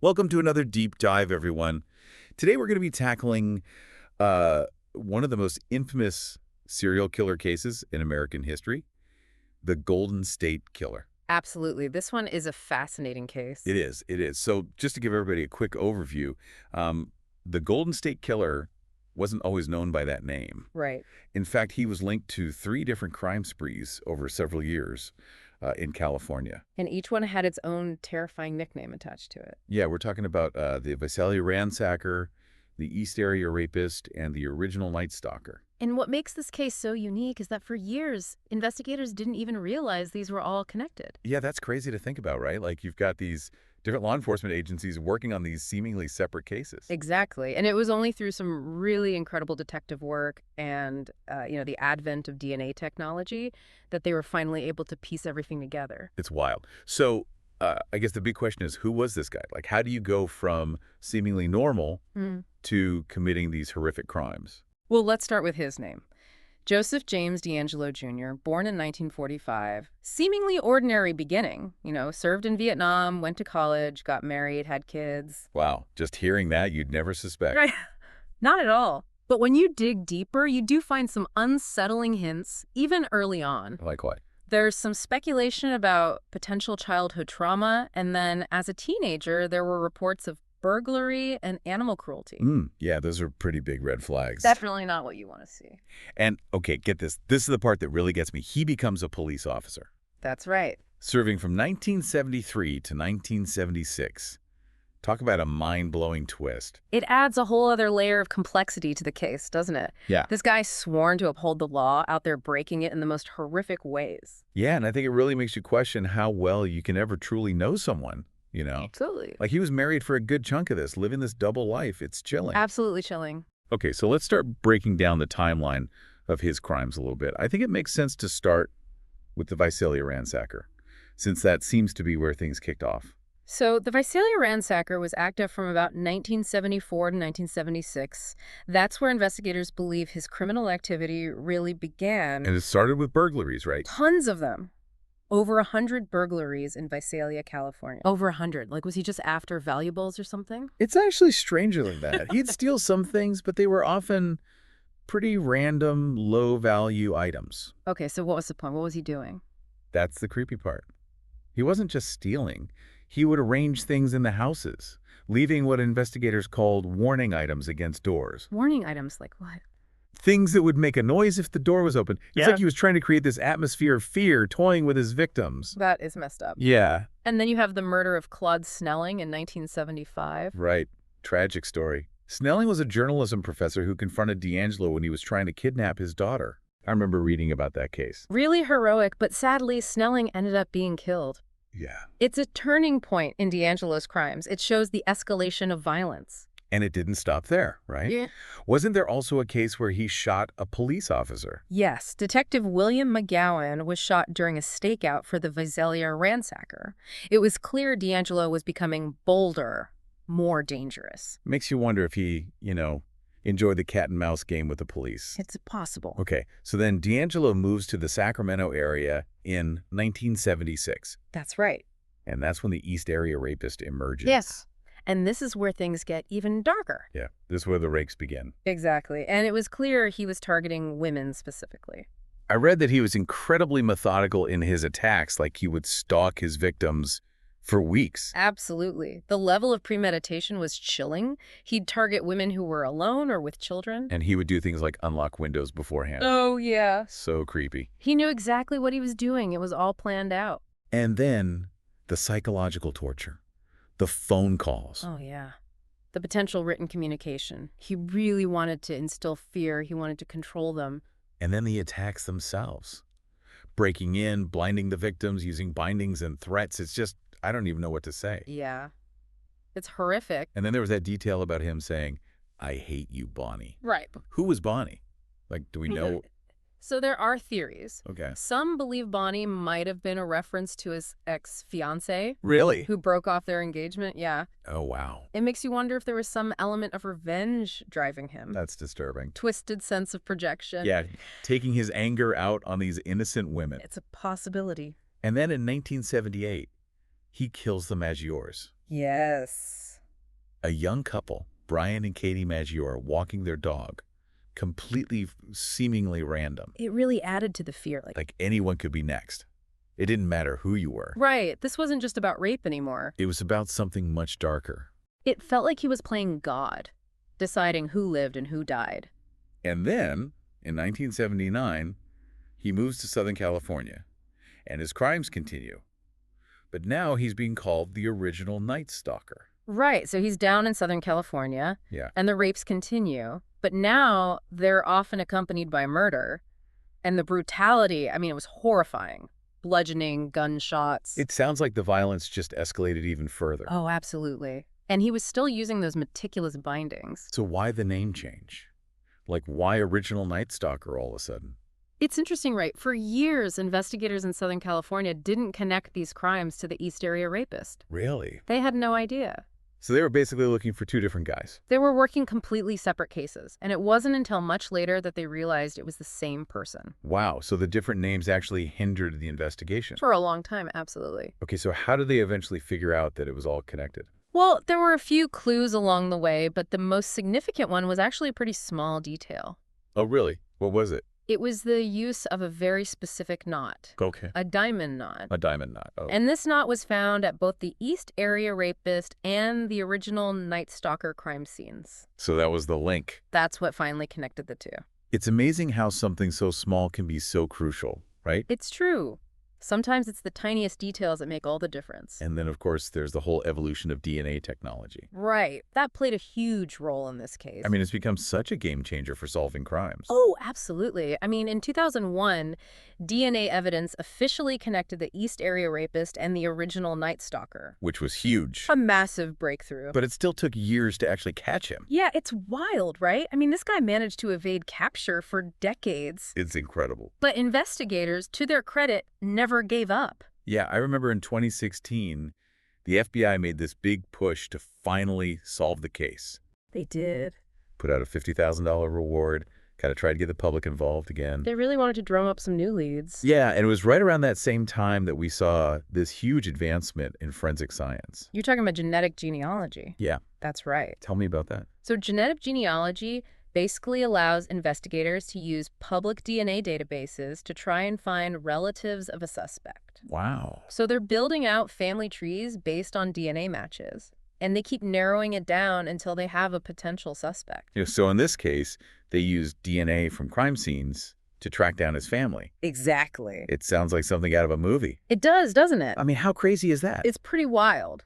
Welcome to another deep dive, everyone. Today we're going to be tackling one of the most infamous serial killer cases in American history, the Golden State Killer. Absolutely. This one is a fascinating case. It is, it is. So just to give everybody a quick overview, the Golden State Killer wasn't always known by that name. Right. In fact, he was linked to 3 different crime sprees over several years in California. And each one had its own terrifying nickname attached to it. Yeah, we're talking about the Visalia Ransacker, the East Area Rapist, and the original Night Stalker. And what makes this case so unique is that for years, investigators didn't even realize these were all connected. Yeah, that's crazy to think about, right? Like, you've got these different law enforcement agencies working on these seemingly separate cases. Exactly. And it was only through some really incredible detective work and, the advent of DNA technology that they were finally able to piece everything together. It's wild. So I guess the big question is, who was this guy? Like, how do you go from seemingly normal to committing these horrific crimes? Well, let's start with his name. Joseph James DeAngelo Jr., born in 1945, seemingly ordinary beginning, served in Vietnam, went to college, got married, had kids. Wow, just hearing that, you'd never suspect. Right. Not at all. But when you dig deeper, you do find some unsettling hints, even early on. Like what? There's some speculation about potential childhood trauma, and then as a teenager, there were reports of burglary and animal cruelty. Yeah, those are pretty big red flags. Definitely not what you want to see. And, okay, get this. This is the part that really gets me. He becomes a police officer, That's right. serving from 1973 to 1976. Talk about a mind-blowing twist. It adds a whole other layer of complexity to the case, doesn't it? Yeah. This guy's sworn to uphold the law, out there breaking it in the most horrific ways. Yeah, and I think it really makes you question how well you can ever truly know someone, Absolutely. Like, he was married for a good chunk of this, living this double life. It's chilling. Absolutely chilling. Okay, so let's start breaking down the timeline of his crimes a little bit. I think it makes sense to start with the Visalia Ransacker, since that seems to be where things kicked off. So the Visalia Ransacker was active from about 1974 to 1976. That's where investigators believe his criminal activity really began. And it started with burglaries, right? Tons of them. Over 100 burglaries in Visalia, California. Over 100. Like, was he just after valuables or something? It's actually stranger than that. He'd steal some things, but they were often pretty random, low-value items. Okay, so what was the point? What was he doing? That's the creepy part. He wasn't just stealing. He would arrange things in the houses, leaving what investigators called warning items against doors. Warning items like what? Things that would make a noise if the door was open. It's like he was trying to create this atmosphere of fear, toying with his victims. That is messed up. Yeah. And then you have the murder of Claude Snelling in 1975. Right. Tragic story. Snelling was a journalism professor who confronted DeAngelo when he was trying to kidnap his daughter. I remember reading about that case. Really heroic, but sadly, Snelling ended up being killed. Yeah. It's a turning point in DeAngelo's crimes. It shows the escalation of violence. And it didn't stop there, right? Yeah. Wasn't there also a case where he shot a police officer? Yes, Detective William McGowan was shot during a stakeout for the Visalia Ransacker. It was clear DeAngelo was becoming bolder, more dangerous. Makes you wonder if he, enjoyed the cat and mouse game with the police. It's possible. Okay, so then DeAngelo moves to the Sacramento area in 1976. That's right. And that's when the East Area Rapist emerges. Yes. And this is where things get even darker. Yeah, this is where the rakes begin. Exactly. And it was clear he was targeting women specifically. I read that he was incredibly methodical in his attacks, like he would stalk his victims for weeks. Absolutely. The level of premeditation was chilling. He'd target women who were alone or with children. And he would do things like unlock windows beforehand. Oh, yeah. So creepy. He knew exactly what he was doing. It was all planned out. And then the psychological torture. The phone calls. Oh, yeah. The potential written communication. He really wanted to instill fear. He wanted to control them. And then the attacks themselves. Breaking in, blinding the victims, using bindings and threats. It's just, I don't even know what to say. Yeah. It's horrific. And then there was that detail about him saying, "I hate you, Bonnie." Right. Who was Bonnie? Like, do we know? So there are theories. Okay. Some believe Bonnie might have been a reference to his ex-fiancée. Really? Who broke off their engagement, yeah. Oh, wow. It makes you wonder if there was some element of revenge driving him. That's disturbing. Twisted sense of projection. Yeah, taking his anger out on these innocent women. It's a possibility. And then in 1978, he kills the Maggiores. Yes. A young couple, Brian and Katie Maggiore, walking their dog. Completely, seemingly random. It really added to the fear. Like anyone could be next. It didn't matter who you were. Right. This wasn't just about rape anymore. It was about something much darker. It felt like he was playing God, deciding who lived and who died. And then, in 1979, he moves to Southern California, and his crimes continue. But now he's being called the original Night Stalker. Right. So he's down in Southern California, Yeah. and the rapes continue. But now they're often accompanied by murder. And the brutality, I mean, it was horrifying. Bludgeoning, gunshots. It sounds like the violence just escalated even further. Oh, absolutely. And he was still using those meticulous bindings. So why the name change? Like, why original Night Stalker all of a sudden? It's interesting, right? For years, investigators in Southern California didn't connect these crimes to the East Area Rapist. Really? They had no idea. So they were basically looking for two different guys. They were working completely separate cases, and it wasn't until much later that they realized it was the same person. Wow, so the different names actually hindered the investigation. For a long time, absolutely. Okay, so how did they eventually figure out that it was all connected? Well, there were a few clues along the way, but the most significant one was actually a pretty small detail. Oh, really? What was it? It was the use of a very specific knot. Okay. A diamond knot. A diamond knot. Oh. And this knot was found at both the East Area Rapist and the original Night Stalker crime scenes. So that was the link. That's what finally connected the two. It's amazing how something so small can be so crucial, right? It's true. Sometimes it's the tiniest details that make all the difference. And then, of course, there's the whole evolution of DNA technology. Right. That played a huge role in this case. I mean, it's become such a game changer for solving crimes. Oh, absolutely. I mean, in 2001, DNA evidence officially connected the East Area Rapist and the original Night Stalker. Which was huge. A massive breakthrough. But it still took years to actually catch him. Yeah, it's wild, right? I mean, this guy managed to evade capture for decades. It's incredible. But investigators, to their credit, never gave up. Yeah, I remember in 2016, the FBI made this big push to finally solve the case. They did. Put out a $50,000 reward, kind of tried to get the public involved again. They really wanted to drum up some new leads. Yeah, and it was right around that same time that we saw this huge advancement in forensic science. You're talking about genetic genealogy. Yeah. That's right. Tell me about that. So genetic genealogy basically allows investigators to use public DNA databases to try and find relatives of a suspect. Wow. So they're building out family trees based on DNA matches, and they keep narrowing it down until they have a potential suspect. So in this case, they used DNA from crime scenes to track down his family. Exactly. It sounds like something out of a movie. It does, doesn't it? I mean, how crazy is that? It's pretty wild,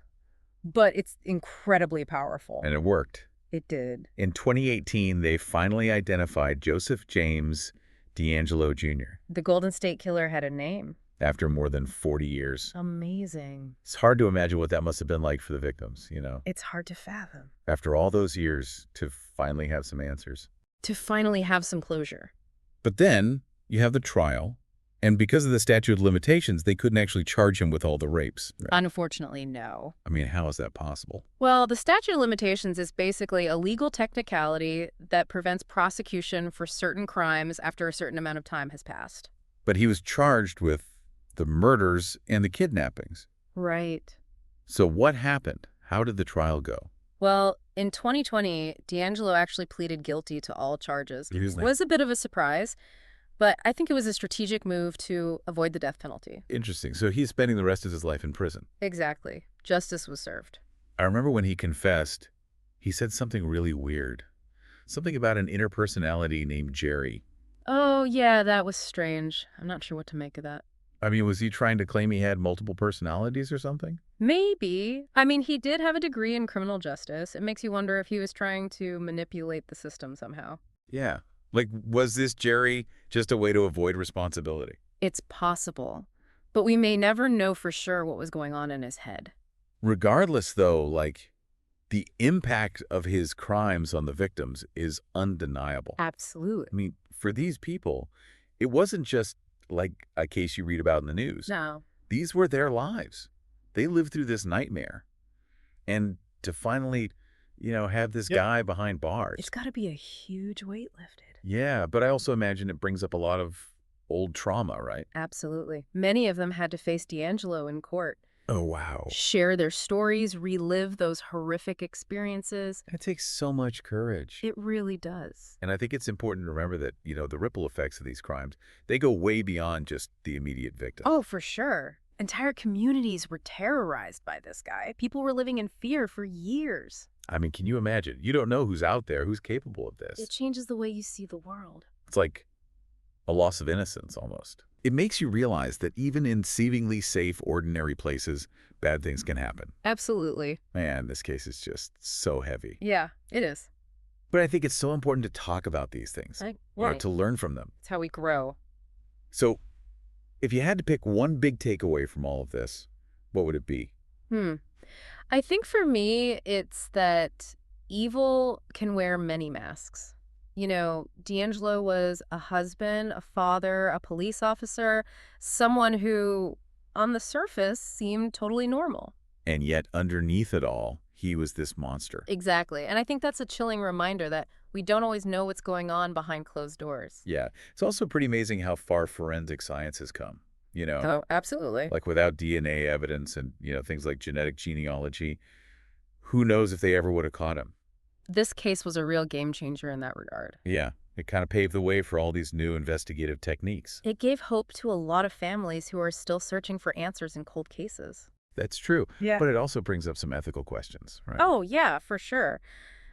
but it's incredibly powerful. And it worked. It did. In 2018, they finally identified Joseph James DeAngelo Jr. The Golden State Killer had a name. after more than 40 years. Amazing. It's hard to imagine what that must have been like for the victims, you know, It's hard to fathom. after all those years to finally have some answers. To finally have some closure. But then you have the trial, and because of the statute of limitations, they couldn't actually charge him with all the rapes. Unfortunately, no. I mean, how is that possible? Well, the statute of limitations is basically a legal technicality that prevents prosecution for certain crimes after a certain amount of time has passed. But he was charged with the murders and the kidnappings. Right. So what happened? How did the trial go? Well, in 2020, DeAngelo actually pleaded guilty to all charges. It was a bit of a surprise, but I think it was a strategic move to avoid the death penalty. Interesting. So he's spending the rest of his life in prison. Exactly. Justice was served. I remember when he confessed, he said something really weird. Something about an inner personality named Jerry. Oh, yeah, that was strange. I'm not sure what to make of that. I mean, was he trying to claim he had multiple personalities or something? Maybe. I mean, he did have a degree in criminal justice. It makes you wonder if he was trying to manipulate the system somehow. Yeah. Like, was this Jerry just a way to avoid responsibility? It's possible, but we may never know for sure what was going on in his head. Regardless, though, like, the impact of his crimes on the victims is undeniable. Absolutely. I mean, for these people, it wasn't just like a case you read about in the news. No. These were their lives. They lived through this nightmare. And to finally, have this guy behind bars. It's got to be a huge weight lifted. Yeah, but I also imagine it brings up a lot of old trauma, right? Absolutely. Many of them had to face DeAngelo in court. Oh, wow. share their stories, relive those horrific experiences. That takes so much courage. It really does. And I think it's important to remember that, the ripple effects of these crimes, they go way beyond just the immediate victim. Oh, for sure. Entire communities were terrorized by this guy. People were living in fear for years. I mean, can you imagine? You don't know who's out there, who's capable of It this. changes the way you see the world. It's like a loss of innocence almost. It makes you realize that even in seemingly safe, ordinary places, bad things can happen. Absolutely. Man, this case is just so heavy. Yeah, it is. But I think it's so important to talk about these things, Right. to learn from them. It's how we grow. So if you had to pick one big takeaway from all of this, what would it be? I think for me, it's that evil can wear many masks. D'Angelo was a husband, a father, a police officer, someone who, on the surface, seemed totally normal. And yet underneath it all, he was this monster. Exactly. And I think that's a chilling reminder that we don't always know what's going on behind closed doors. Yeah. It's also pretty amazing how far forensic science has come, Oh, absolutely. like without DNA evidence and, things like genetic genealogy, who knows if they ever would have caught him. This case was a real game changer in that regard. Yeah. It kind of paved the way for all these new investigative techniques. It gave hope to a lot of families who are still searching for answers in cold cases. That's true. Yeah. But it also brings up some ethical questions, right? Oh, yeah, for sure.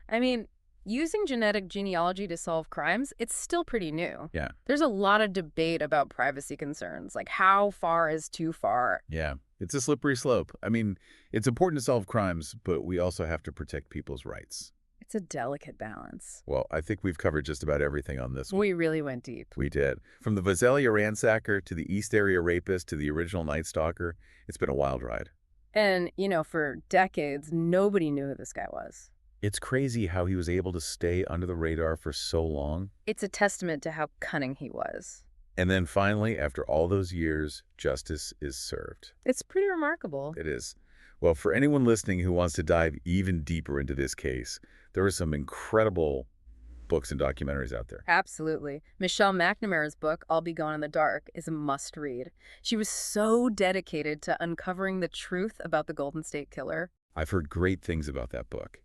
I mean, using genetic genealogy to solve crimes, it's still pretty new. Yeah. There's a lot of debate about privacy concerns, like how far is too far. Yeah. It's a slippery slope. I mean, it's important to solve crimes, but we also have to protect people's rights. It's a delicate balance. Well, I think we've covered just about everything on this one. We really went deep. We did. From the Visalia Ransacker to the East Area Rapist to the original Night Stalker, it's been a wild ride. And, for decades, nobody knew who this guy was. It's crazy how he was able to stay under the radar for so long. It's a testament to how cunning he was. And then finally, after all those years, justice is served. It's pretty remarkable. It is. Well, for anyone listening who wants to dive even deeper into this case, there are some incredible books and documentaries out there. Absolutely. Michelle McNamara's book, I'll Be Gone in the Dark, is a must-read. She was so dedicated to uncovering the truth about the Golden State Killer. I've heard great things about that book.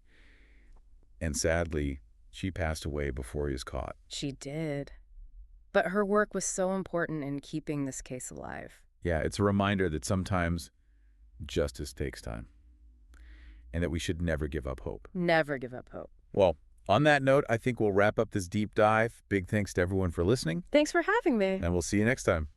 And sadly, she passed away before he was caught. She did. But her work was so important in keeping this case alive. Yeah, it's a reminder that sometimes justice takes time and that we should never give up hope. Never give up hope. Well, on that note, I think we'll wrap up this deep dive. Big thanks to everyone for listening, Thanks for having me. and we'll see you next time.